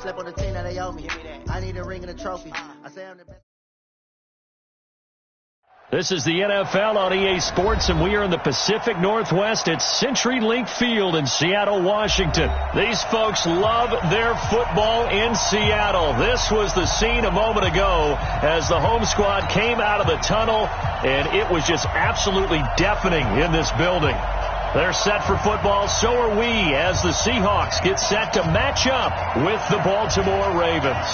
slip on the team that they owe me. I need a ring and a trophy. I say I'm the best. This is the NFL on EA Sports, and we are in the Pacific Northwest at CenturyLink Field in Seattle, Washington. These folks love their football in Seattle. This was the scene a moment ago as the home squad came out of the tunnel, and it was just absolutely deafening in this building. They're set for football, so are we, as the Seahawks get set to match up with the Baltimore Ravens.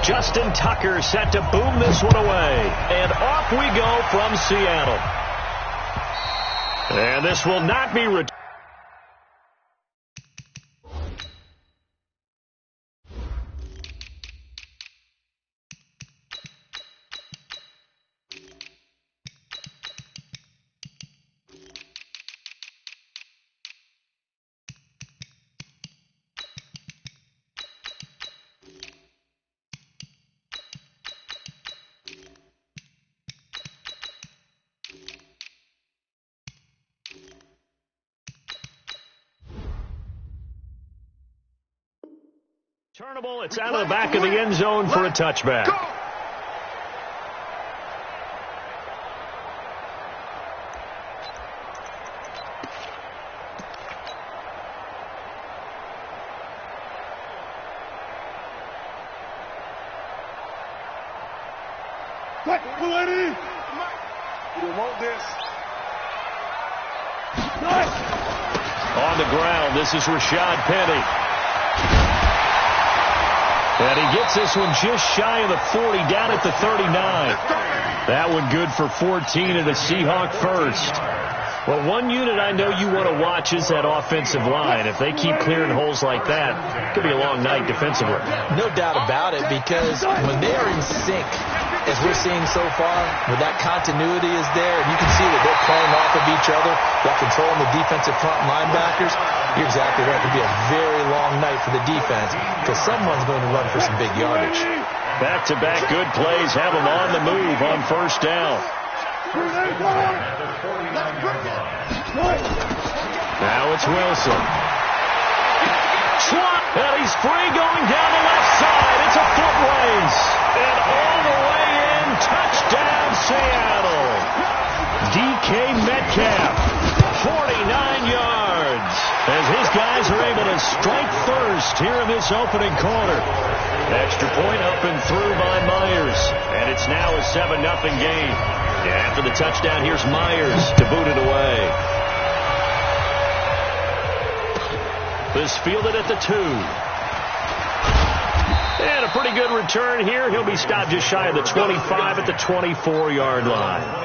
Justin Tucker set to boom this one away. And off we go from Seattle. And this will not be returned. Turnable, it's out of the back of the end zone for a touchback. On the ground, this is Rashad Penny. And he gets this one just shy of the 40, down at the 39. That one good for 14 and a Seahawk first. Well, one unit I know you want to watch is that offensive line. If they keep clearing holes like that, it could be a long night defensively. No doubt about it, because when they are in sync, as we're seeing so far, when that continuity is there, and you can see that they're playing off of each other while controlling the defensive front linebackers, you're exactly right. It could be a very long night for the defense because someone's going to run for some big yardage. Back-to-back good plays have them on the move on first down. Now it's Wilson. And he's free going down the left side. It's a foot race. And all the way in, touchdown Seattle. DK Metcalf, 49 yards. As his guys are able to strike first here in this opening quarter. Extra point up and through by Myers. And it's now a 7-0 game. And after the touchdown, here's Myers to boot it away. This fielded at the 2. And a pretty good return here. He'll be stopped just shy of the 25 at the 24-yard line.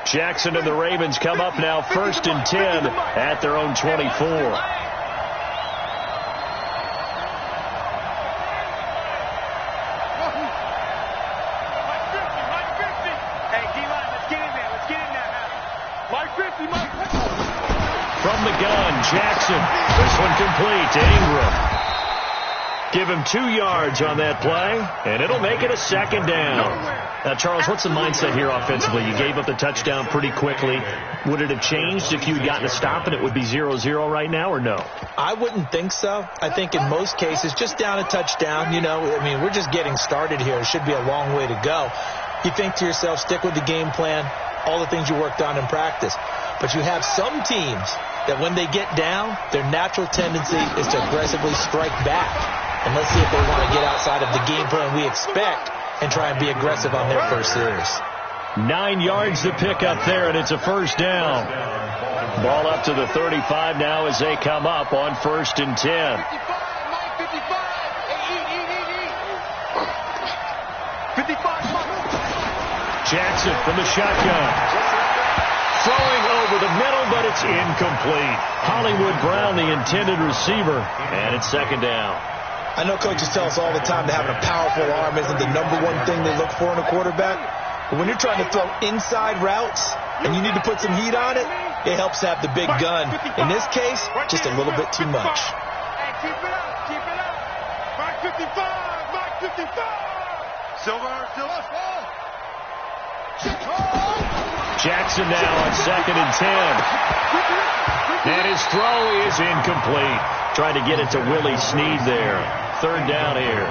Jackson and the Ravens come up now 1st and 10 at their own 24. From the gun, Jackson. This one complete to Ingram. Give him 2 yards on that play, and it'll make it a 2nd down. Now, Charles, what's the mindset here offensively? You gave up the touchdown pretty quickly. Would it have changed if you had gotten a stop and it would be 0-0 right now, or no? I wouldn't think so. I think in most cases, just down a touchdown, we're just getting started here. It should be a long way to go. You think to yourself, stick with the game plan, all the things you worked on in practice. But you have some teams that when they get down, their natural tendency is to aggressively strike back. And let's see if they want to get outside of the game plan we expect and try and be aggressive on their first series. 9 yards to pick up there, and it's a 1st down. Ball up to the 35 now as they come up on 1st and 10. Jackson from the shotgun. Throwing over the middle, but it's incomplete. Hollywood Brown, the intended receiver, and it's 2nd down. I know coaches tell us all the time that having a powerful arm isn't the #1 thing they look for in a quarterback. But when you're trying to throw inside routes and you need to put some heat on it, it helps to have the big gun. In this case, just a little bit too much. Keep it up, keep it up. Mark 55, Mark 55. Silver, Jackson now on 2nd and 10. And his throw is incomplete. Trying to get it to Willie Snead there. 3rd down here.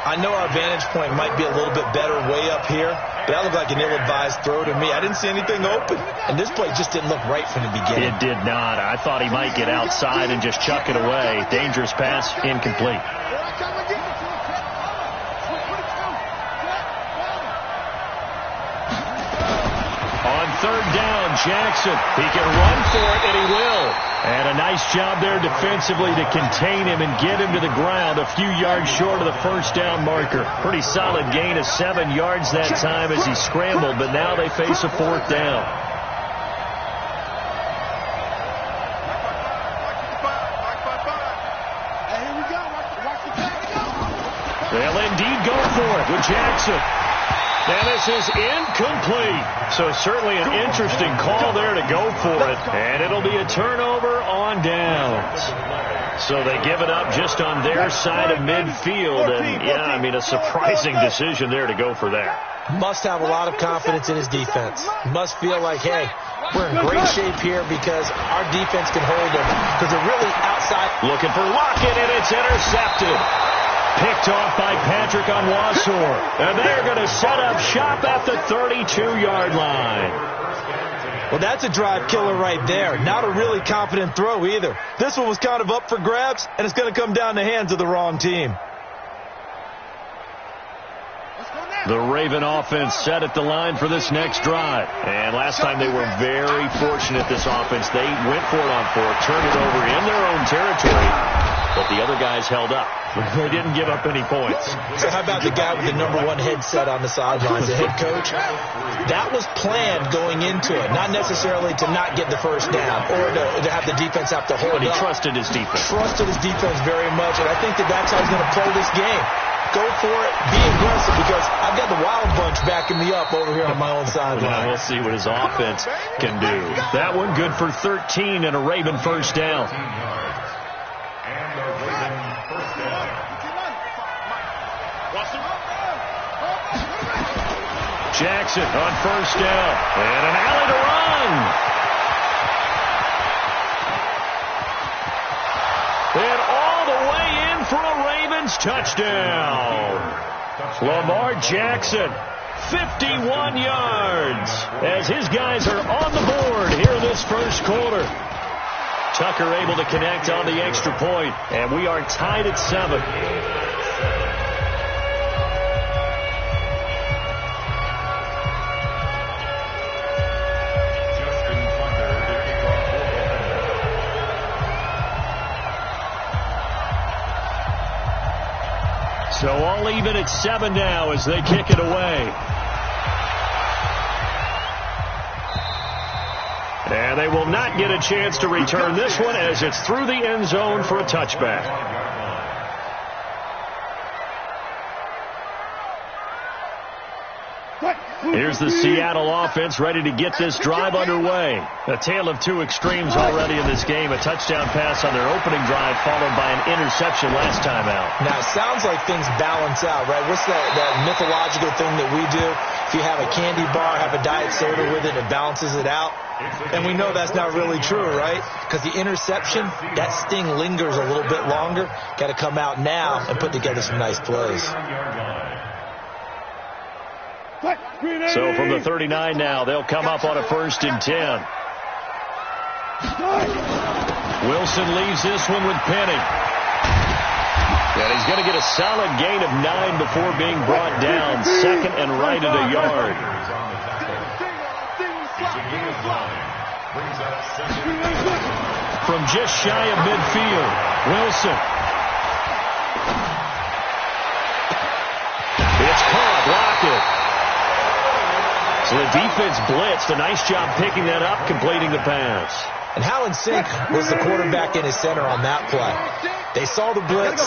I know our vantage point might be a little bit better way up here, but that looked like an ill-advised throw to me. I didn't see anything open, and this play just didn't look right from the beginning. It did not. I thought he might get outside and just chuck it away. Dangerous pass, incomplete. On 3rd down, Jackson. He can run for it, and he will. And a nice job there defensively to contain him and get him to the ground a few yards short of the 1st down marker. Pretty solid gain of 7 yards that time as he scrambled, but now they face a 4th down. They'll indeed go for it with Jackson. And this is incomplete. So certainly an interesting call there to go for it. And it'll be a turnover on downs. So they give it up just on their side of midfield. And, yeah, I mean, a surprising decision there to go for that. Must have a lot of confidence in his defense. Must feel like, hey, we're in great shape here because our defense can hold them. Because they're really outside. Looking for Lockett, and it's intercepted. Picked off by Patrick Onwuasor. And they're going to set up shop at the 32-yard line. Well, that's a drive killer right there. Not a really confident throw either. This one was kind of up for grabs, and it's going to come down the hands of the wrong team. The Raven offense set at the line for this next drive. And last time they were very fortunate, this offense. They went for it on 4th, turned it over in their own territory. But the other guys held up. They didn't give up any points. So how about the guy with the #1 headset on the sidelines, the head coach? That was planned going into it, not necessarily to not get the 1st down or to have the defense have to hold But he up. trusted his defense. Trusted his defense very much, and I think that's how he's going to play this game. Go for it, be aggressive, because I've got the Wild Bunch backing me up over here on my own sideline. We'll see what his offense can do. That one good for 13 and a Raven 1st down. Jackson on 1st down. And an alley to run. And all the way in for a Ravens touchdown. Lamar Jackson, 51 yards, as his guys are on the board here in this 1st quarter. Tucker able to connect on the extra point, and we are tied at 7. So all even at 7 now as they kick it away. And they will not get a chance to return this one as it's through the end zone for a touchback. Here's the Seattle offense ready to get this drive underway. A tale of two extremes already in this game. A touchdown pass on their opening drive followed by an interception last time out. Now, it sounds like things balance out, right? What's that mythological thing that we do? If you have a candy bar, have a diet soda with it, it balances it out. And we know that's not really true, right? Because the interception, that sting lingers a little bit longer. Got to come out now and put together some nice plays. So from the 39 now, they'll come up on a 1st and 10. Wilson leaves this one with Penny. And he's going to get a solid gain of 9 before being brought down. 2nd and right at a yard. From just shy of midfield, Wilson. It's caught, Lockett. So the defense blitzed. A nice job picking that up, completing the pass. And how in sync was the quarterback and his center on that play? They saw the blitz,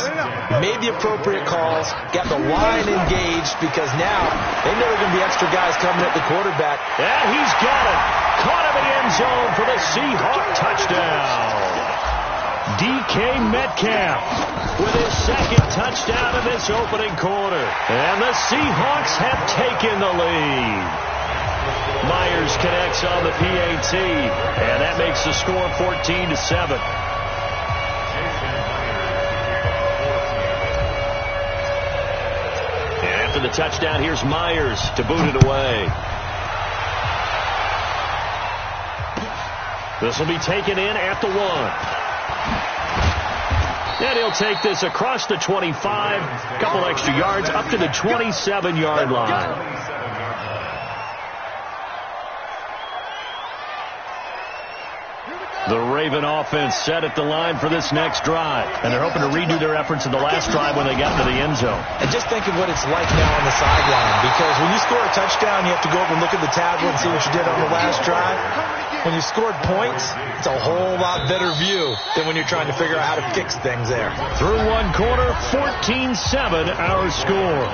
made the appropriate calls, got the line engaged because now they know there are going to be extra guys coming at the quarterback. And he's got it. Caught him in the end zone for the Seahawk touchdown. DK Metcalf with his second touchdown in this opening quarter. And the Seahawks have taken the lead. Myers connects on the PAT, and that makes the score 14-7. And after the touchdown, here's Myers to boot it away. This will be taken in at the 1. And he'll take this across the 25, a couple extra yards, up to the 27-yard line. The Raven offense set at the line for this next drive. And they're hoping to redo their efforts in the last drive when they got into the end zone. And just think of what it's like now on the sideline. Because when you score a touchdown, you have to go over and look at the tablet and see what you did on the last drive. When you scored points, it's a whole lot better view than when you're trying to figure out how to fix things there. Through one quarter, 14-7 our score.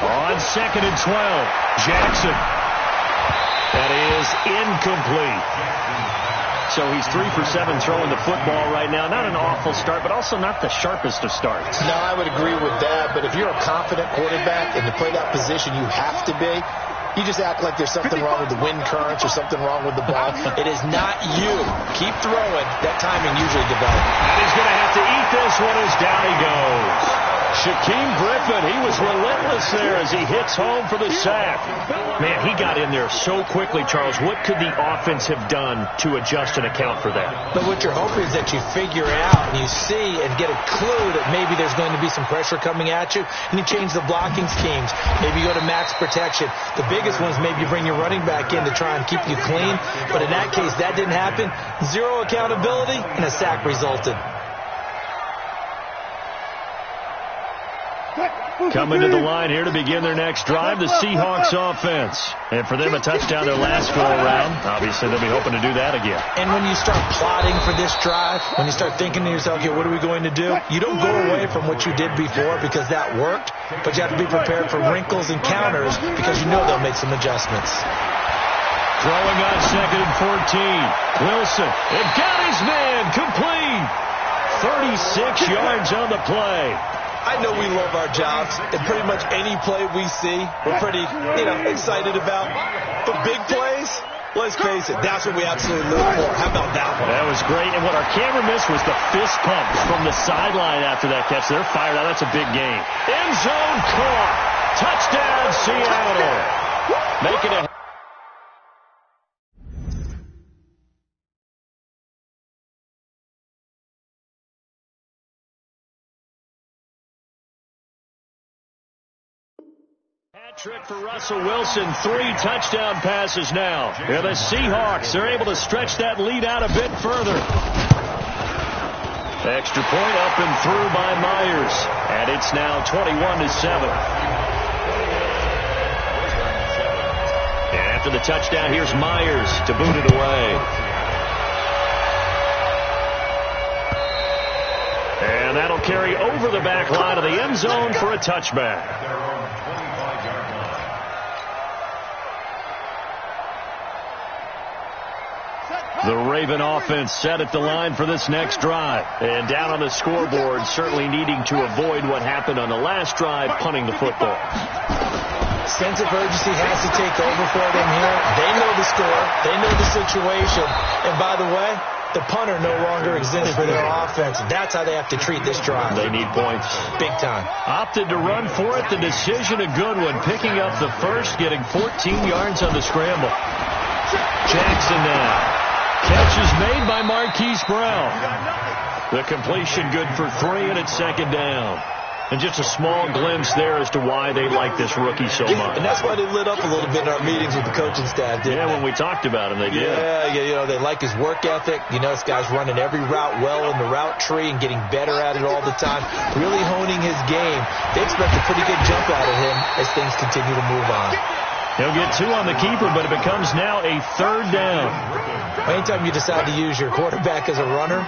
On 2nd and 12, Jackson. That is incomplete. So he's 3 for 7 throwing the football right now. Not an awful start, but also not the sharpest of starts. No, I would agree with that. But if you're a confident quarterback and to play that position, you have to be. You just act like there's something wrong with the wind currents or something wrong with the ball. It is not you. Keep throwing. That timing usually develops. And he's going to have to eat this one as down he goes. Shaquem Griffin, he was relentless there as he hits home for the sack. Man, he got in there so quickly, Charles. What could the offense have done to adjust and account for that? But what you're hoping is that you figure out and you see and get a clue that maybe there's going to be some pressure coming at you, and you change the blocking schemes. Maybe you go to max protection. The biggest one is maybe you bring your running back in to try and keep you clean. But in that case, that didn't happen. Zero accountability, and a sack resulted. Coming to the line here to begin their next drive, the Seahawks offense. And for them, a touchdown their last go-around. Obviously, they'll be hoping to do that again. And when you start plotting for this drive, when you start thinking to yourself, okay, what are we going to do? You don't go away from what you did before because that worked, but you have to be prepared for wrinkles and counters because you know they'll make some adjustments. Throwing on 2nd and 14. Wilson, it got his man, complete. 36 yards on the play. I know we love our jobs, and pretty much any play we see, we're pretty, excited about. But big plays, let's face it, that's what we absolutely live for. How about that one? That was great, and what our camera missed was the fist pump from the sideline after that catch. They're fired out. That's a big game. End zone caught. Touchdown, Seattle. Making a trick for Russell Wilson. 3 touchdown passes now. Yeah, the Seahawks are able to stretch that lead out a bit further. Extra point up and through by Myers. And it's now 21-7. And after the touchdown, here's Myers to boot it away. And that'll carry over the back line of the end zone for a touchback. The Raven offense set at the line for this next drive. And down on the scoreboard, certainly needing to avoid what happened on the last drive, punting the football. Sense of urgency has to take over for them here. They know the score. They know the situation. And by the way, the punter no longer exists for their offense. That's how they have to treat this drive. They need points. Big time. Opted to run for it. The decision a good one. Picking up the first, getting 14 yards on the scramble. Jackson now. Catch is made by Marquise Brown. The completion good for 3, and it's 2nd down. And just a small glimpse there as to why they like this rookie so much. And that's why they lit up a little bit in our meetings with the coaching staff, didn't they? When we talked about him, they did. Yeah, they like his work ethic. This guy's running every route well in the route tree and getting better at it all the time, really honing his game. They expect a pretty good jump out of him as things continue to move on. He'll get 2 on the keeper, but it becomes now a 3rd down. Anytime you decide to use your quarterback as a runner,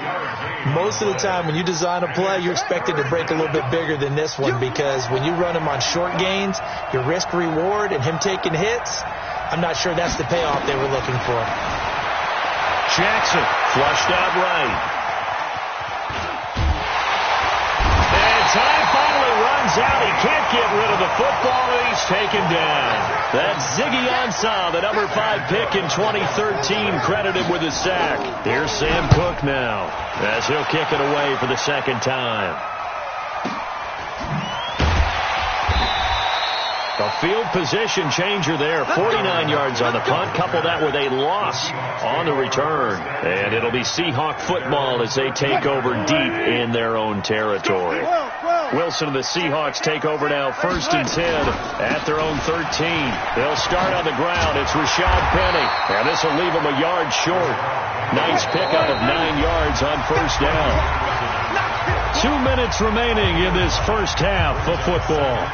most of the time when you design a play, you're expected to break a little bit bigger than this one, because when you run him on short gains, your risk-reward and him taking hits, I'm not sure that's the payoff they were looking for. Jackson flushed out right. Time finally runs out. He can't get rid of the football, and he's taken down. That's Ziggy Ansah, the number 5 pick in 2013, credited with a sack. Here's Sam Cook now, as he'll kick it away for the 2nd time. A field position changer there. 49 yards on the punt. Couple that with a loss on the return. And it'll be Seahawk football as they take over deep in their own territory. Wilson and the Seahawks take over now, 1st and 10 at their own 13. They'll start on the ground. It's Rashad Penny. And this will leave them a yard short. Nice pickup of 9 yards on 1st down. 2 minutes remaining in this first half of football.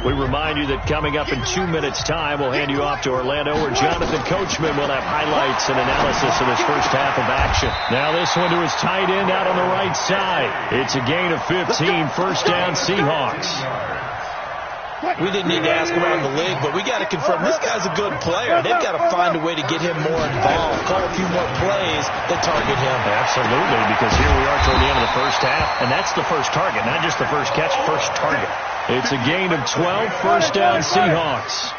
We remind you that coming up in 2 minutes' time, we'll hand you off to Orlando, where Jonathan Coachman will have highlights and analysis of this first half of action. Now this one to his tight end out on the right side. It's a gain of 15, 1st down Seahawks. We didn't need to ask around the league, but we got to confirm this guy's a good player. They've got to find a way to get him more involved, call a few more plays that target him. Absolutely, because here we are toward the end of the first half, and that's the first target, not just the first catch, first target. It's a gain of 12, 1st down Seahawks.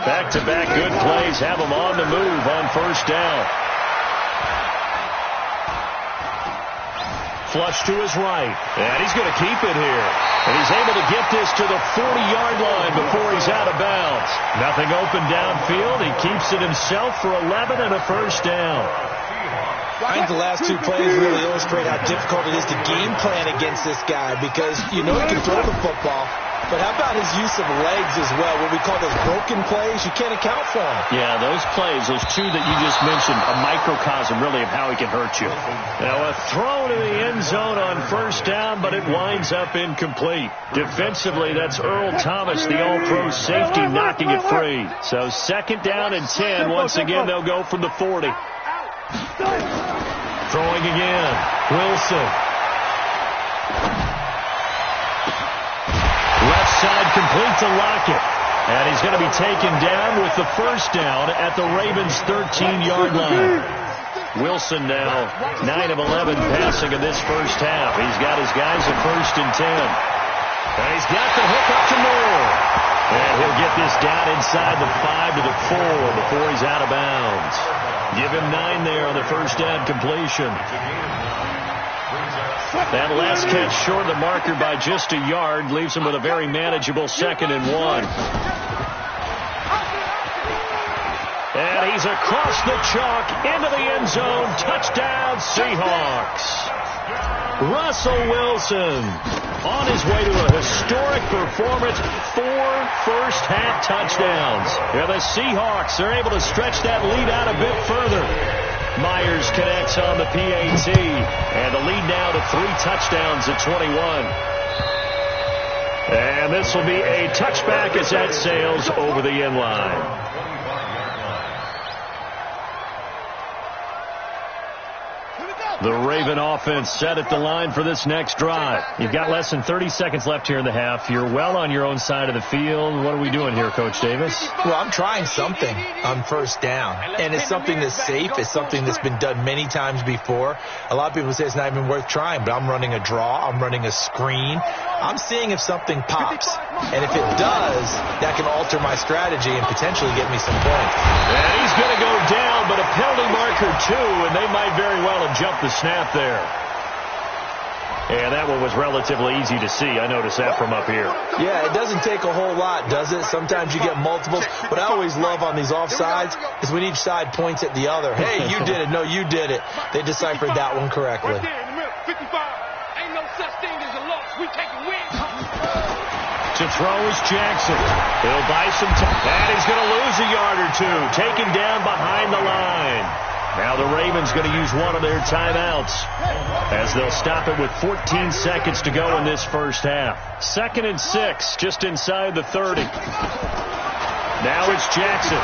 Back-to-back good plays have them on the move on 1st down. Flush to his right, and he's going to keep it here. And he's able to get this to the 40-yard line before he's out of bounds. Nothing open downfield. He keeps it himself for 11 and a 1st down. I think the last 2 plays really illustrate how difficult it is to game plan against this guy, because he can throw the football, but how about his use of legs as well? What we call those broken plays, you can't account for them. Yeah, those plays, those 2 that you just mentioned, a microcosm really of how he can hurt you. Now a throw to the end zone on 1st down, but it winds up incomplete. Defensively, that's Earl Thomas, the all-pro safety, knocking it free. So 2nd down and 10. Once again, they'll go from the 40. Throwing again. Wilson. Left side complete to Lockett. And he's going to be taken down with the 1st down at the Ravens' 13-yard line. Wilson now 9 of 11 passing in this first half. He's got his guys at 1st and 10. And he's got the hook up to Moore. And he'll get this down inside the 5 to the 4 before he's out of bounds. Give him 9 there on the 1st down completion. That last catch short of the marker by just a yard leaves him with a very manageable 2nd and 1. And he's across the chalk into the end zone. Touchdown, Seahawks. Russell Wilson on his way to a historic performance. 4 first-half touchdowns. And the Seahawks are able to stretch that lead out a bit further. Myers connects on the PAT. And the lead now to 3 touchdowns at 21. And this will be a touchback as that sails over the end line. The Raven offense set at the line for this next drive. You've got less than 30 seconds left here in the half. You're well on your own side of the field. What are we doing here, Coach Davis? Well, I'm trying something on 1st down. And it's something that's safe. It's something that's been done many times before. A lot of people say it's not even worth trying, but I'm running a draw. I'm running a screen. I'm seeing if something pops. And if it does, that can alter my strategy and potentially get me some points. And he's going to go down, but a penalty marker too, and they might very well have jumped the snap there. And that one was relatively easy to see. I noticed that from up here. Yeah, it doesn't take a whole lot, does it? Sometimes you get multiples. What I always love on these offsides is when each side points at the other. Hey, you did it. No, you did it. They deciphered that one correctly. Right there in the middle, 55. Ain't no such thing as a loss. We taking wins. To throw is Jackson. He'll buy some time. And he's going to lose a yard or two. Taken down behind the line. Now the Ravens going to use one of their timeouts as they'll stop it with 14 seconds to go in this first half. 2nd and 6, just inside the 30. Now it's Jackson.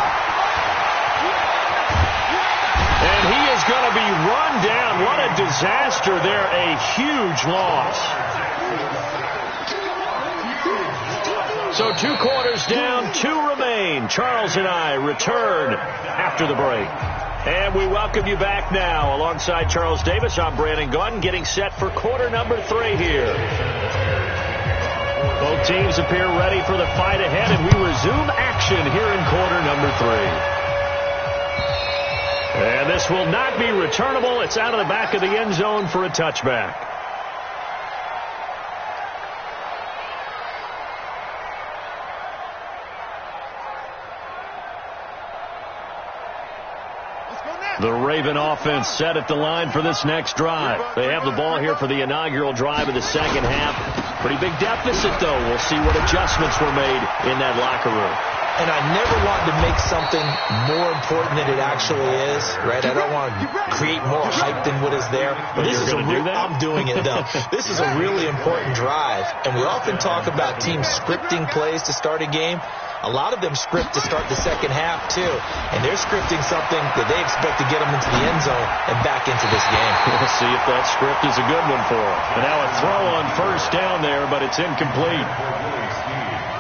And he is going to be run down. What a disaster there. A huge loss. So 2 quarters down, 2 remain. Charles and I return after the break. And we welcome you back now. Alongside Charles Davis, I'm Brandon Gaudin, getting set for quarter number 3 here. Both teams appear ready for the fight ahead, and we resume action here in quarter number 3. And this will not be returnable. It's out of the back of the end zone for a touchback. The Raven offense set at the line for this next drive. They have the ball here for the inaugural drive of the second half. Pretty big deficit, though. We'll see what adjustments were made in that locker room. And I never want to make something more important than it actually is, right? I don't want to create more hype than what is there. But this is I'm doing it, though. This is a really important drive. And we often talk about teams scripting plays to start a game. A lot of them script to start the second half, too. And they're scripting something that they expect to get them into the end zone and back into this game. We'll see if that script is a good one for them. And now a throw on first down there, but it's incomplete.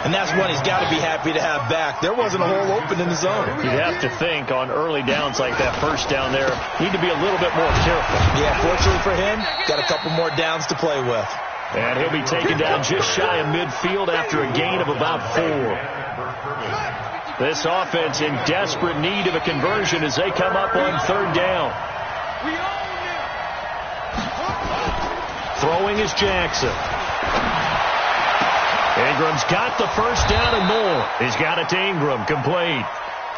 And that's one he's got to be happy to have back. There wasn't a hole open in the zone. You'd have to think on early downs like that first down there, need to be a little bit more careful. Yeah, fortunately for him, got a couple more downs to play with. And he'll be taken down just shy of midfield after a gain of about 4. This offense in desperate need of a conversion as they come up on 3rd down. Throwing is Jackson. Ingram's got the first down and more. He's got it to Ingram, complete.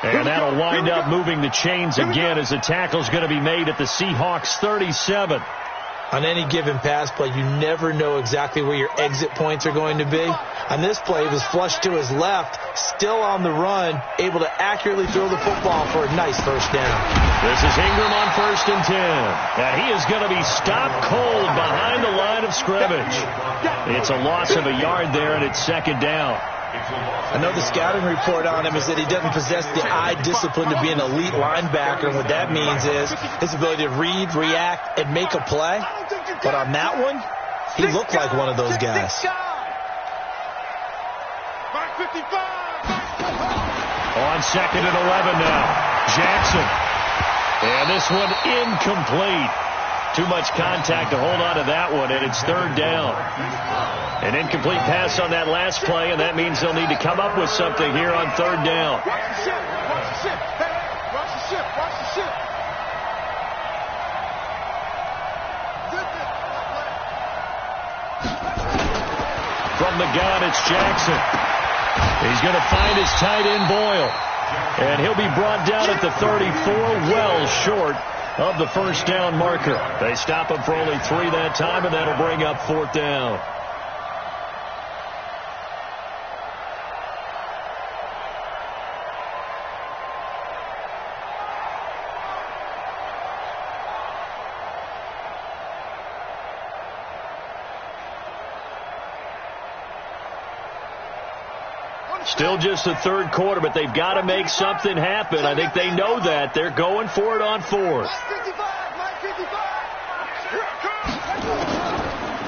And that'll wind up moving the chains again as the tackle's going to be made at the Seahawks 37. On any given pass play, you never know exactly where your exit points are going to be. On this play, he was flushed to his left, still on the run, able to accurately throw the football for a nice first down. This is Ingram on 1st and 10. And he is going to be stopped cold behind the line of scrimmage. It's a loss of a yard there, and it's 2nd down. I know the scouting report on him is that he doesn't possess the eye discipline to be an elite linebacker. And what that means is his ability to read, react, and make a play. But on that one, he looked like one of those guys. On 2nd and 11 now. Jackson. And this one incomplete. Too much contact to hold on to that one, and it's 3rd down. An incomplete pass on that last play, and that means they'll need to come up with something here on 3rd down. Watch the ship. Watch the ship. Hey, watch the ship. Watch the ship. From the gun, it's Jackson. He's going to find his tight end, Boyle. And he'll be brought down at the 34, well short of the first down marker. They stop him for only 3 that time, and that'll bring up 4th down. Still just the 3rd quarter, but they've got to make something happen. I think they know that. They're going for it on 4th.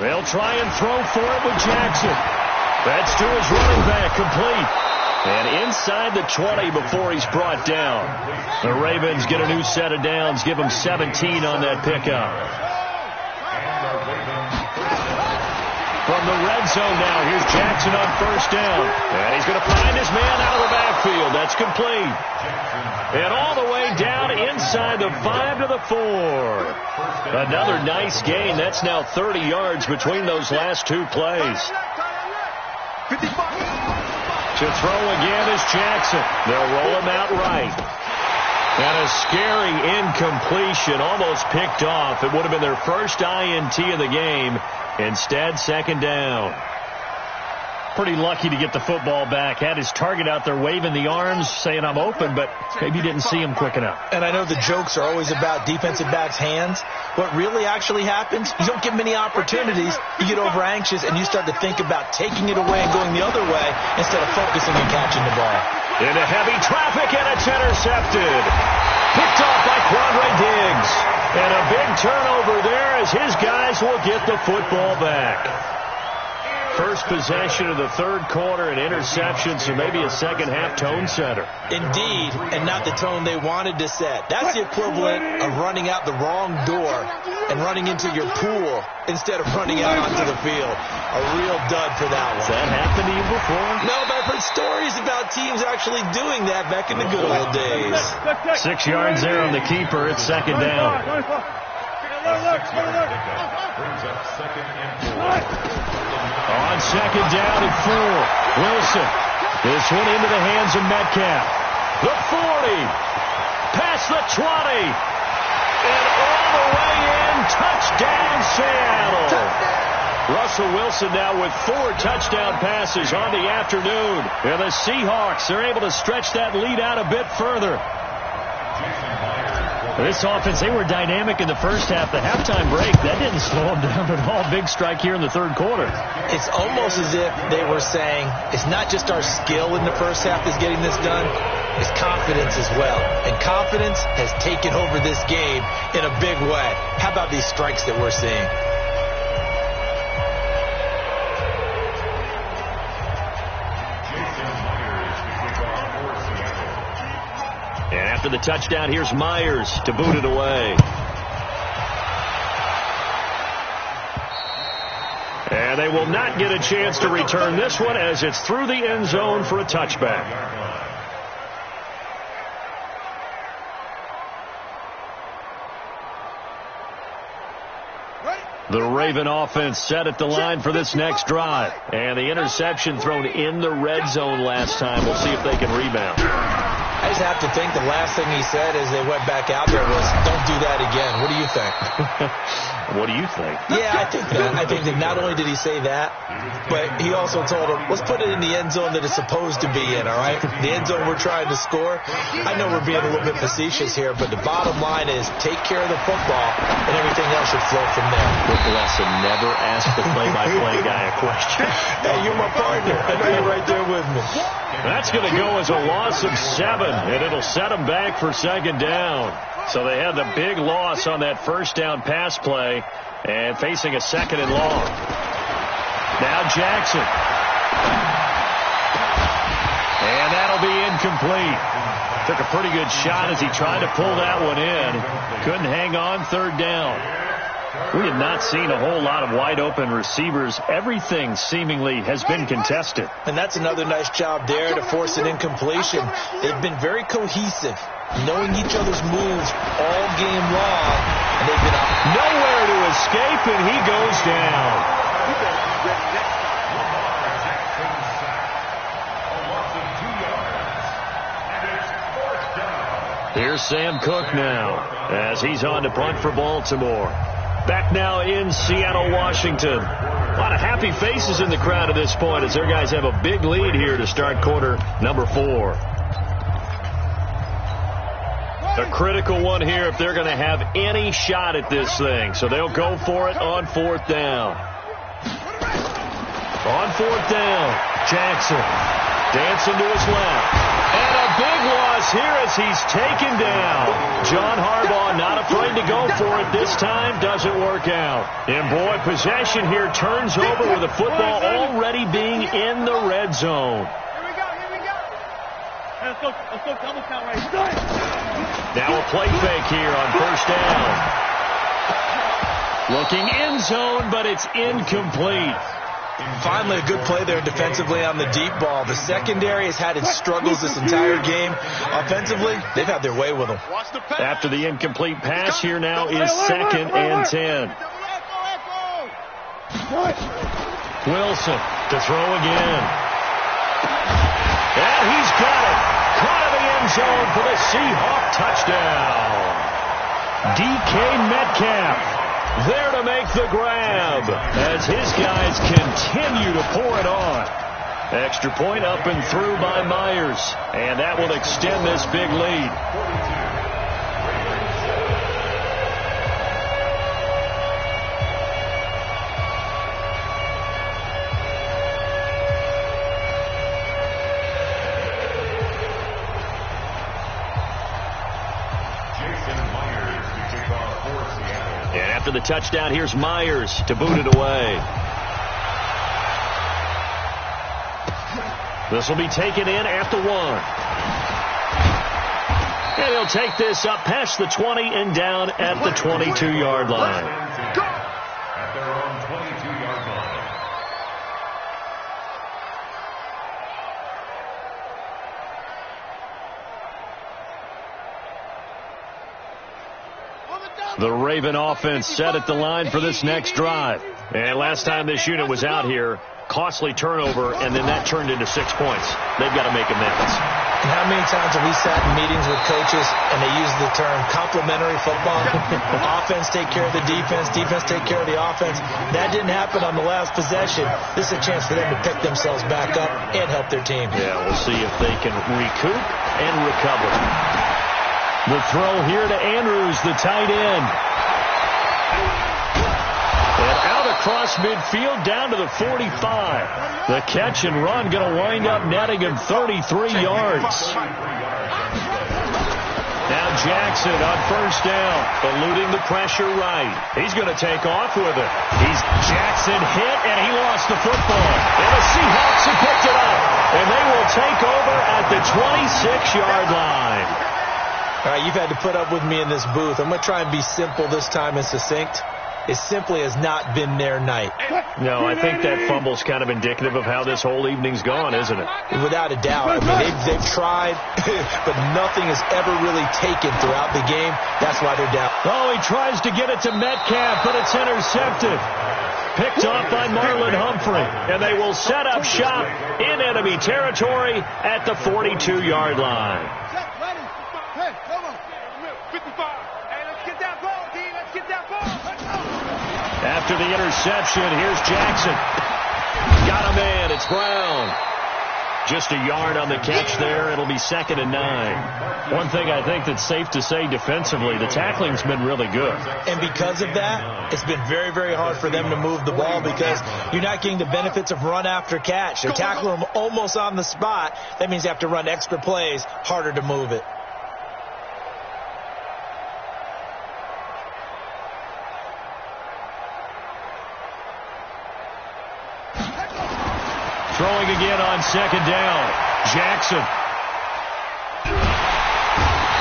They'll try and throw for it with Jackson. That's to his running back, complete. And inside the 20 before he's brought down. The Ravens get a new set of downs, give them 17 on that pickup. From the red zone now, here's Jackson on 1st down. And he's going to find his man out of the backfield. That's complete. And all the way down inside the 5 to the 4. Another nice gain. That's now 30 yards between those last two plays. To throw again is Jackson. They'll roll him out right. And a scary incompletion, almost picked off. It would have been their first INT of the game. Instead, second down. Pretty lucky to get the football back. Had his target out there waving the arms, saying I'm open, but maybe didn't see him quick enough. And I know the jokes are always about defensive backs' hands. What really actually happens, you don't get many opportunities. You get over anxious, and you start to think about taking it away and going the other way instead of focusing on catching the ball. Into heavy traffic, and it's intercepted. Picked off by Quandre Diggs. And a big turnover there as his guys will get the football back. First possession of the third quarter, an interception, so maybe a second-half tone setter. Indeed, and not the tone they wanted to set. That's the equivalent of running out the wrong door and running into your pool instead of running out onto the field. A real dud for that one. Has that happened to you before? No, but I've heard stories about teams actually doing that back in the good old days. 6 yards there on the keeper. It's second down. On second down and 4. Wilson. This one into the hands of Metcalf. The 40. Past the 20. And all the way in. Touchdown, Seattle. Russell Wilson now with 4 touchdown passes on the afternoon. And the Seahawks are able to stretch that lead out a bit further. This offense, they were dynamic in the first half. The halftime break, that didn't slow them down at all. Big strike here in the third quarter. It's almost as if they were saying, it's not just our skill in the first half that's getting this done, it's confidence as well. And confidence has taken over this game in a big way. How about these strikes that we're seeing? And after the touchdown, here's Myers to boot it away. And they will not get a chance to return this one as it's through the end zone for a touchback. The Raven offense set at the line for this next drive. And the interception thrown in the red zone last time. We'll see if they can rebound. I just have to think the last thing he said as they went back out there was, don't do that again. What do you think? What do you think? Yeah, I think that not only did he say that, but he also told him, let's put it in the end zone that it's supposed to be in, all right? The end zone we're trying to score. I know we're being a little bit facetious here, but the bottom line is take care of the football, and everything else should flow from there. Quick lesson, never ask the play-by-play guy a question. Hey, you're my partner. I know you're right there with me. That's going to go as a loss of 7, and it'll set them back for second down. So they had the big loss on that first down pass play and facing a second and long. Now Jackson. And that'll be incomplete. Took a pretty good shot as he tried to pull that one in. Couldn't hang on third down. We have not seen a whole lot of wide-open receivers. Everything seemingly has been contested. And that's another nice job there to force an incompletion. They've been very cohesive, knowing each other's moves all game long. And they've been nowhere to escape, and he goes down. Here's Sam Cook now as he's on to punt for Baltimore. Back now in Seattle, Washington. A lot of happy faces in the crowd at this point as their guys have a big lead here to start quarter number 4. A critical one here if they're going to have any shot at this thing. So they'll go for it on 4th down. On 4th down, Jackson dancing to his left. And a big loss here as he's taken down. John Harbaugh not afraid to go for it this time. Doesn't work out. And boy, possession here turns over with the football already being in the red zone. Here we go. Let's go double count right here. Now a play fake here on first down. Looking end zone, but it's incomplete. Finally, a good play there defensively on the deep ball. The secondary has had its struggles this entire game. Offensively, they've had their way with them. After the incomplete pass, here now is 2nd and 10. Wilson to throw again. And he's got it. Caught in the end zone for the Seahawk touchdown. DK Metcalf there to make the grab as his guys continue to pour it on. Extra point up and through by Myers, and that will extend this big lead. And after the touchdown, here's Myers to boot it away. This will be taken in at the 1. And he'll take this up past the 20 and down at the 22-yard line. At their own 22-yard line. The Raven offense set at the line for this next drive. And last time this unit was out here, costly turnover, and then that turned into 6 points. They've got to make amends. And how many times have we sat in meetings with coaches and they use the term complementary football? Offense take care of the defense, defense take care of the offense. That didn't happen on the last possession. This is a chance for them to pick themselves back up and help their team. Yeah, we'll see if they can recoup and recover. The throw here to Andrews, the tight end. And out across midfield down to the 45. The catch and run going to wind up netting him 33 yards. Now Jackson on first down, eluding the pressure right. He's going to take off with it. Jackson hit, and he lost the football. And the Seahawks have picked it up. And they will take over at the 26-yard line. All right, you've had to put up with me in this booth. I'm going to try and be simple this time and succinct. It simply has not been their night. No, I think that fumble's kind of indicative of how this whole evening's gone, isn't it? Without a doubt. I mean, they've tried, but nothing has ever really taken throughout the game. That's why they're down. Oh, he tries to get it to Metcalf, but it's intercepted. Picked off by Marlon Humphrey, and they will set up shop in enemy territory at the 42-yard line. Hey, come on. 55. Hey, let's get that ball, D. Let's get that ball. Let's go. After the interception, here's Jackson. Got a man. It's Brown. Just a yard on the catch there. It'll be 2nd and 9. One thing I think that's safe to say defensively, the tackling's been really good. And because of that, it's been very, very hard for them to move the ball because you're not getting the benefits of run after catch. They're tackling them almost on the spot. That means you have to run extra plays, harder to move it. Throwing again on 2nd down. Jackson.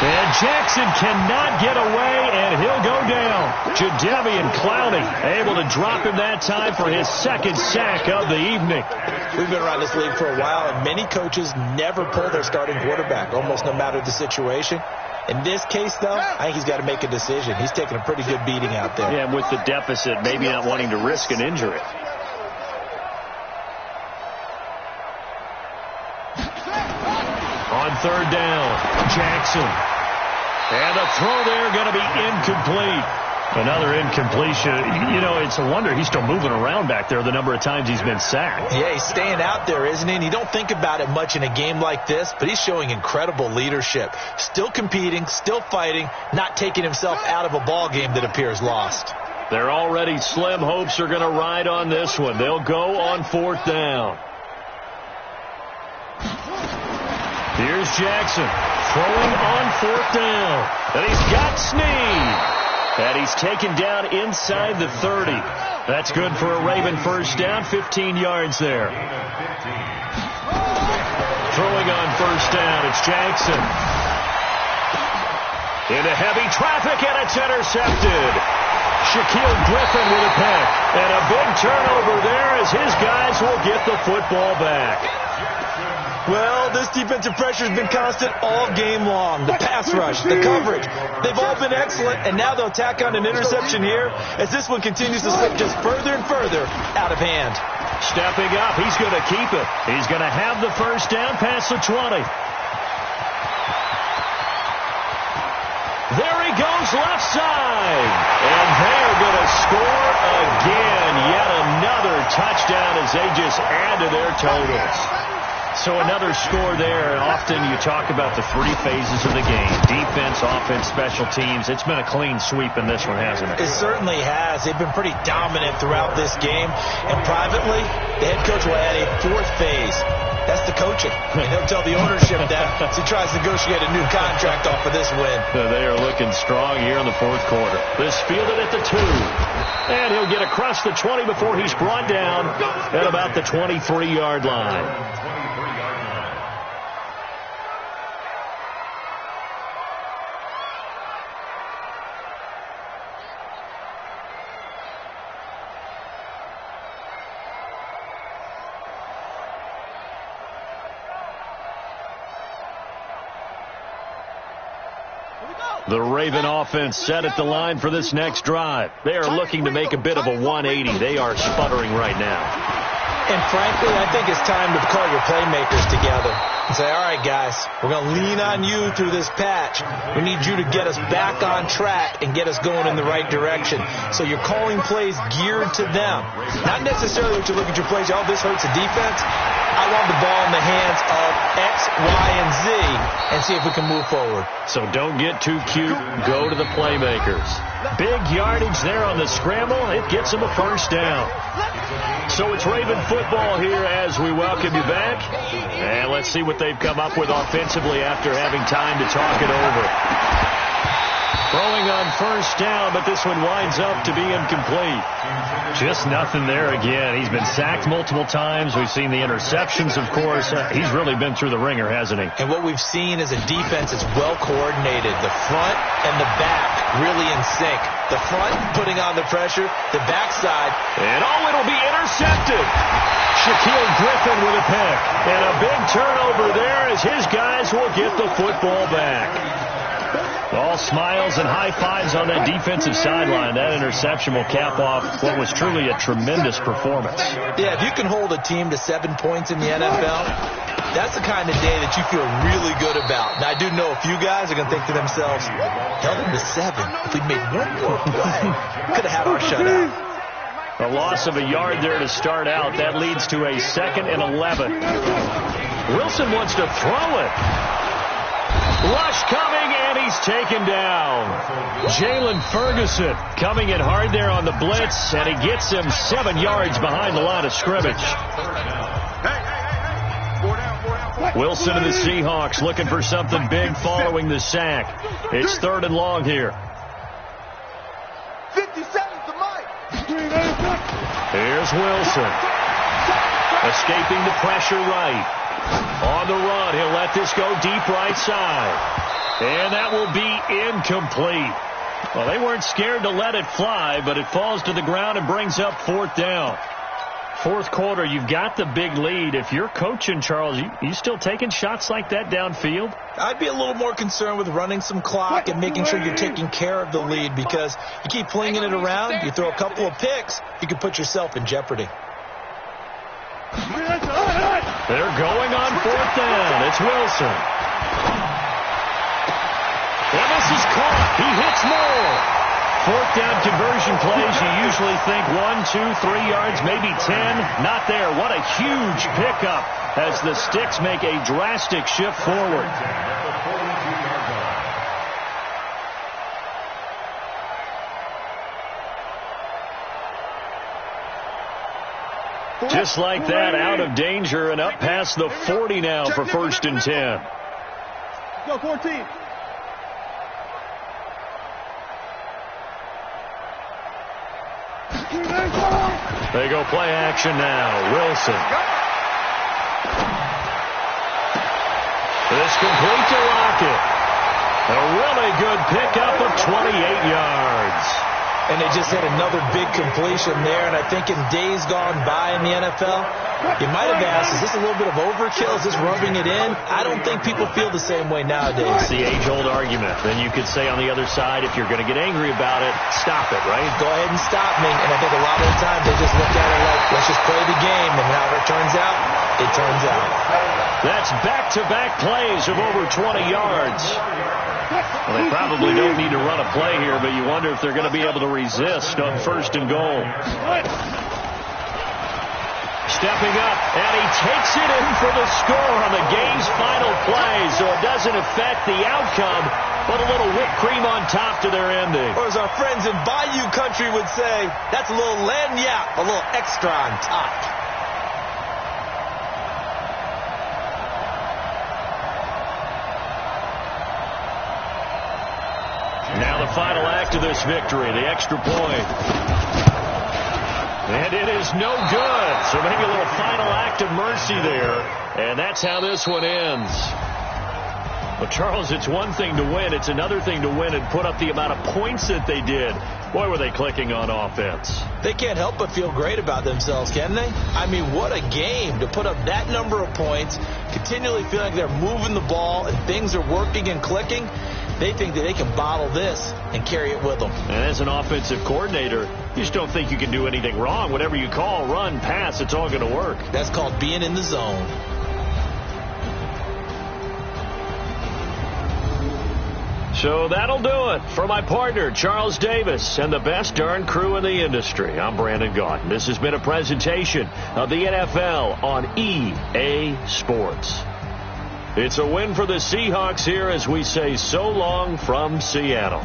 And Jackson cannot get away, and he'll go down. Jadeveon Clowney able to drop him that time for his 2nd sack of the evening. We've been around this league for a while, and many coaches never pull their starting quarterback, almost no matter the situation. In this case, though, I think he's got to make a decision. He's taking a pretty good beating out there. Yeah, and with the deficit, maybe not wanting to risk an injury. On 3rd down, Jackson. And the throw there going to be incomplete. Another incompletion. You know, it's a wonder he's still moving around back there the number of times he's been sacked. Yeah, he's staying out there, isn't he? And you don't think about it much in a game like this, but he's showing incredible leadership. Still competing, still fighting, not taking himself out of a ball game that appears lost. Their already slim hopes are going to ride on this one. They'll go on 4th down. Here's Jackson throwing on 4th down. And he's got Snead. And he's taken down inside the 30. That's good for a Raven first down, 15 yards there. Throwing on 1st down, it's Jackson. Into heavy traffic, and it's intercepted. Shaquille Griffin with a pick. And a big turnover there as as his guys will get the football back. Well, this defensive pressure has been constant all game long. The pass rush, the coverage, they've all been excellent, and now they'll tack on an interception here as this one continues to slip just further and further out of hand. Stepping up, he's going to keep it. He's going to have the first down past the 20. There he goes left side. And they're going to score again. Yet another touchdown as they just add to their totals. So another score there. Often you talk about the three phases of the game. Defense, offense, special teams. It's been a clean sweep in this one, hasn't it? It certainly has. They've been pretty dominant throughout this game. And privately, the head coach will add a fourth phase. That's the coaching. And he'll tell the ownership that as he tries to negotiate a new contract off of this win. They are looking strong here in the fourth quarter. This fielded at the 2. And he'll get across the 20 before he's brought down at about the 23-yard line. The Raven offense set at the line for this next drive. They are looking to make a bit of a 180. They are sputtering right now. And frankly, I think it's time to call your playmakers together and say, all right, guys, we're going to lean on you through this patch. We need you to get us back on track and get us going in the right direction. So you're calling plays geared to them. Not necessarily what you look at your plays, oh, this hurts the defense. I want the ball in the hands of X, Y, and Z and see if we can move forward. So don't get too cute. Go to the playmakers. Big yardage there on the scramble. It gets them a first down. So it's Raven football here as we welcome you back. And let's see what they've come up with offensively after having time to talk it over. Throwing on first down, but this one winds up to be incomplete. Just nothing there again. He's been sacked multiple times. We've seen the interceptions, of course. He's really been through the ringer, hasn't he? And what we've seen is a defense that's well coordinated. The front and the back really in sync. The front putting on the pressure, the backside. And it'll be intercepted. Shaquille Griffin with a pick. And a big turnover there as his guys will get the football back. All smiles and high fives on that defensive sideline. That interception will cap off what was truly a tremendous performance. Yeah, if you can hold a team to 7 points in the NFL, that's the kind of day that you feel really good about. Now, I do know a few guys are going to think to themselves, held them to 7. If we'd made one more play, could have had our shutout. A loss of a yard there to start out. That leads to a 2nd and 11. Wilson wants to throw it. Rush coming, and he's taken down. Jalen Ferguson coming in hard there on the blitz, and he gets him 7 yards behind the line of scrimmage. Wilson and the Seahawks looking for something big following the sack. It's 3rd and long here. 50 seconds to Mike. Here's Wilson. Escaping the pressure right. On the run, he'll let this go deep right side. And that will be incomplete. Well, they weren't scared to let it fly, but it falls to the ground and brings up 4th down. Fourth quarter, you've got the big lead. If you're coaching, Charles, you still taking shots like that downfield? I'd be a little more concerned with running some clock and making sure you're taking care of the lead, because you keep flinging it around, you throw a couple of picks, you can put yourself in jeopardy. They're going on 4th down. It's Wilson. And this is caught. He hits more. 4th down conversion plays, you usually think 1, 2, 3 yards, maybe 10. Not there. What a huge pickup as the Sticks make a drastic shift forward. Just like that, out of danger and up past the 40 now for 1st and 10. Go 14. They go play action now. Wilson. This complete to Lockett. A really good pickup of 28 yards. And they just hit another big completion there. And I think in days gone by in the NFL, you might have asked, is this a little bit of overkill? Is this rubbing it in? I don't think people feel the same way nowadays. It's the age-old argument. Then you could say on the other side, if you're going to get angry about it, stop it, right? Go ahead and stop me. And I think a lot of the times they just look at it like, let's just play the game. And however it turns out, it turns out. That's back-to-back plays of over 20 yards. Well, they probably don't need to run a play here, but you wonder if they're going to be able to resist on 1st and goal. Stepping up, and he takes it in for the score on the game's final play, so it doesn't affect the outcome, but a little whipped cream on top to their ending. Or as our friends in Bayou Country would say, that's a little lagniappe, a little extra on top. Now the final act of this victory, the extra point. And it is no good. So maybe a little final act of mercy there. And that's how this one ends. Well, Charles, it's one thing to win. It's another thing to win and put up the amount of points that they did. Boy, were they clicking on offense. They can't help but feel great about themselves, can they? I mean, what a game to put up that number of points, continually feeling like they're moving the ball and things are working and clicking. They think that they can bottle this and carry it with them. And as an offensive coordinator, you just don't think you can do anything wrong. Whatever you call, run, pass, it's all going to work. That's called being in the zone. So that'll do it for my partner, Charles Davis, and the best darn crew in the industry. I'm Brandon Gaudin. This has been a presentation of the NFL on EA Sports. It's a win for the Seahawks here as we say so long from Seattle.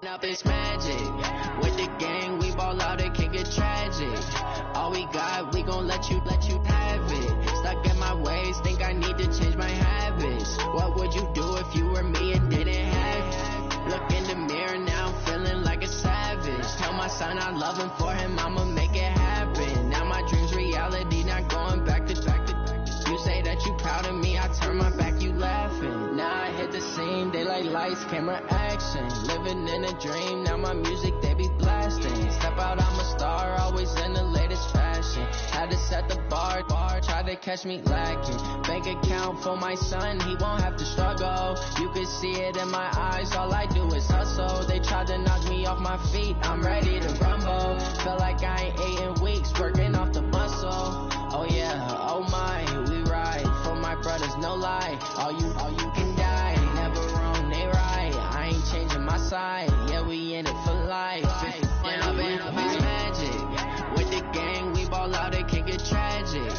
Up is magic. With the gang, we ball out, it can get tragic. All we got, we gon' let you have it. Stuck in my ways, think I need to change my habits. What would you do if you were me and didn't have it? Look in the mirror now, I'm feeling like a savage. Tell my son I love him, for him I'ma make it happen. Now my dream's reality, not going back to. You say that you proud of me, I turn my back, you laughing. Now I hit the scene, they like lights, camera, action. Living in a dream, now my music, they be blasting. Step out, I'm a star, always in the latest fashion. Had to set the bar, try to catch me lacking. Bank account for my son, he won't have to struggle. You can see it in my eyes, all I do is hustle. They tried to knock me off my feet, I'm ready to rumble. Feel like I ain't ate in weeks, working off the muscle. Oh yeah, oh my, we ride for my brothers, no lie. All you can die, never wrong, they right. I ain't changing my side, yeah, we in it for life. Up is magic. With the gang, we ball out, it can get tragic.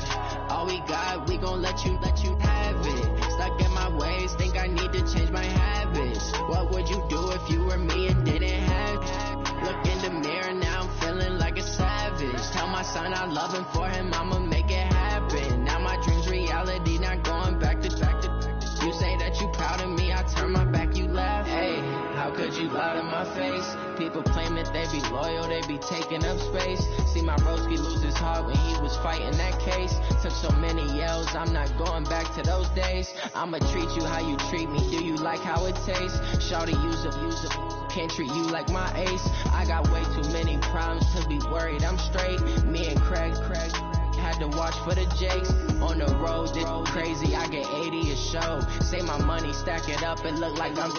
All we got, we gon' let you have it. Stuck in my ways, think I need to change my habits. What would you do if you were me and didn't have it? Look in the mirror, now I'm feeling like a savage. Tell my son I love him, for him I'ma make it happen. Now my dream's reality, not going back to. You say that you proud of me, I turn my back, you laugh. Hey, how could you lie to my face? People claim that they be loyal, they be taking up space. See my broski lose his heart when he was fighting that case. Took so many yells, I'm not going back to those days. I'ma treat you how you treat me, do you like how it tastes? Shawty, use a, can't treat you like my ace. I got way too many problems to be worried, I'm straight. Me and Craig had to watch for the Jakes. On the road, this crazy, I get 80 a show. Say my money, stack it up, it look like I'm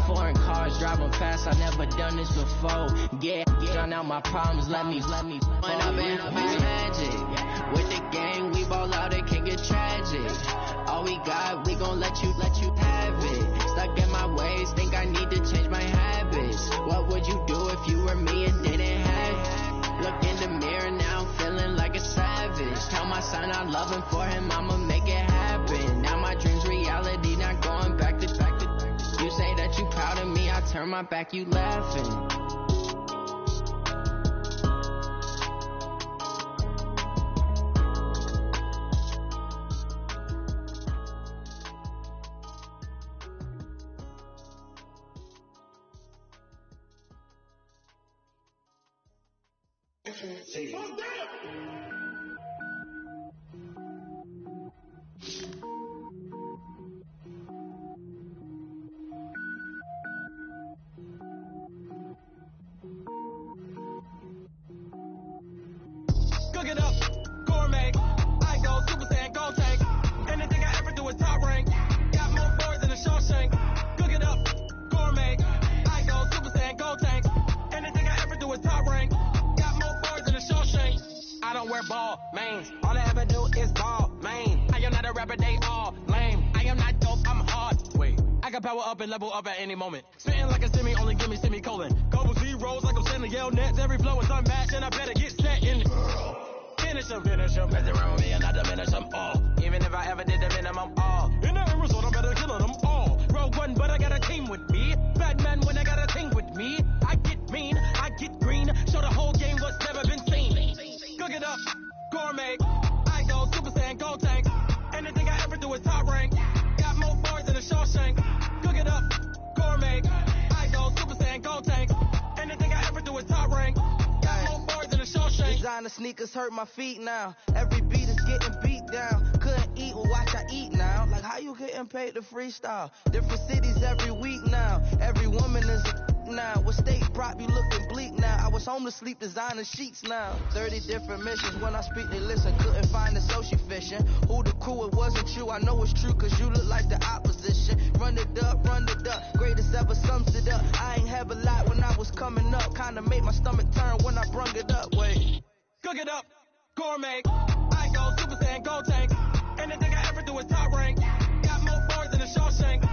foreign cars, driving fast, I never done this before. Yeah, drown out my problems, let me. Up is magic. With the gang, we ball out, it can get tragic. All we got, we gon' let you have it. Stuck in my ways, think I need to change my habits. What would you do if you were me and didn't have it? Look in the mirror now, I'm feeling like a savage. Tell my son I love him, for him I'ma make it happen. Now my dream's reality, not going back to. You say that you proud of me, I turn my back, you laughing. Cook it up, gourmet. I go Super Saiyan, gold tank. Anything I ever do is top rank. Got more boards than a Shawshank. Cook it up, gourmet. I go Super Saiyan, gold tank. Anything I ever do is top rank. Got more boards than a Shawshank. I don't wear ball, mains. All I ever do is ball, main. I am not a rapper, they all lame. I am not dope, I'm hard. Wait, I can power up and level up at any moment. Spitting like a semi, only give me semicolon. Couple zeros like I'm sending yell nets. Every flow is unmatched and I better get set in. Finish them, mess around with me and I diminish them all. Even if I ever did the minimum all. In the end result, I'm better killing them all. Rogue one, but I got a team with me. Bad man when I got a team with me. I get mean, I get green. Show the whole game what's never been seen. Cook it up, gourmet. I go Super Saiyan, gold tank. Anything I ever do is top rank. Got more boards than a Shawshank. Cook it up, gourmet. I go Super Saiyan, gold tank. Anything I ever do is top rank. Got more boards than a Shawshank. Designer sneakers hurt my feet now. Every beat is getting beat down. Couldn't eat, well watch I eat now. Like how you getting paid to freestyle? Different cities every week now. Every woman is a now. What state prop you looking bleak now? I was home to sleep designer sheets now. 30 different missions. When I speak they listen. Couldn't find the social fishing. Who the crew, it wasn't you. I know it's true cause you look like the opposition. Run it up. Greatest ever sums it up. I ain't have a lot when I was coming up. Kinda made my stomach turn when I brung it up. Wait. Cook it up, gourmet. I go Super Saiyan, gold tank. Anything I ever do is top rank. Got more boards than a Shawshank.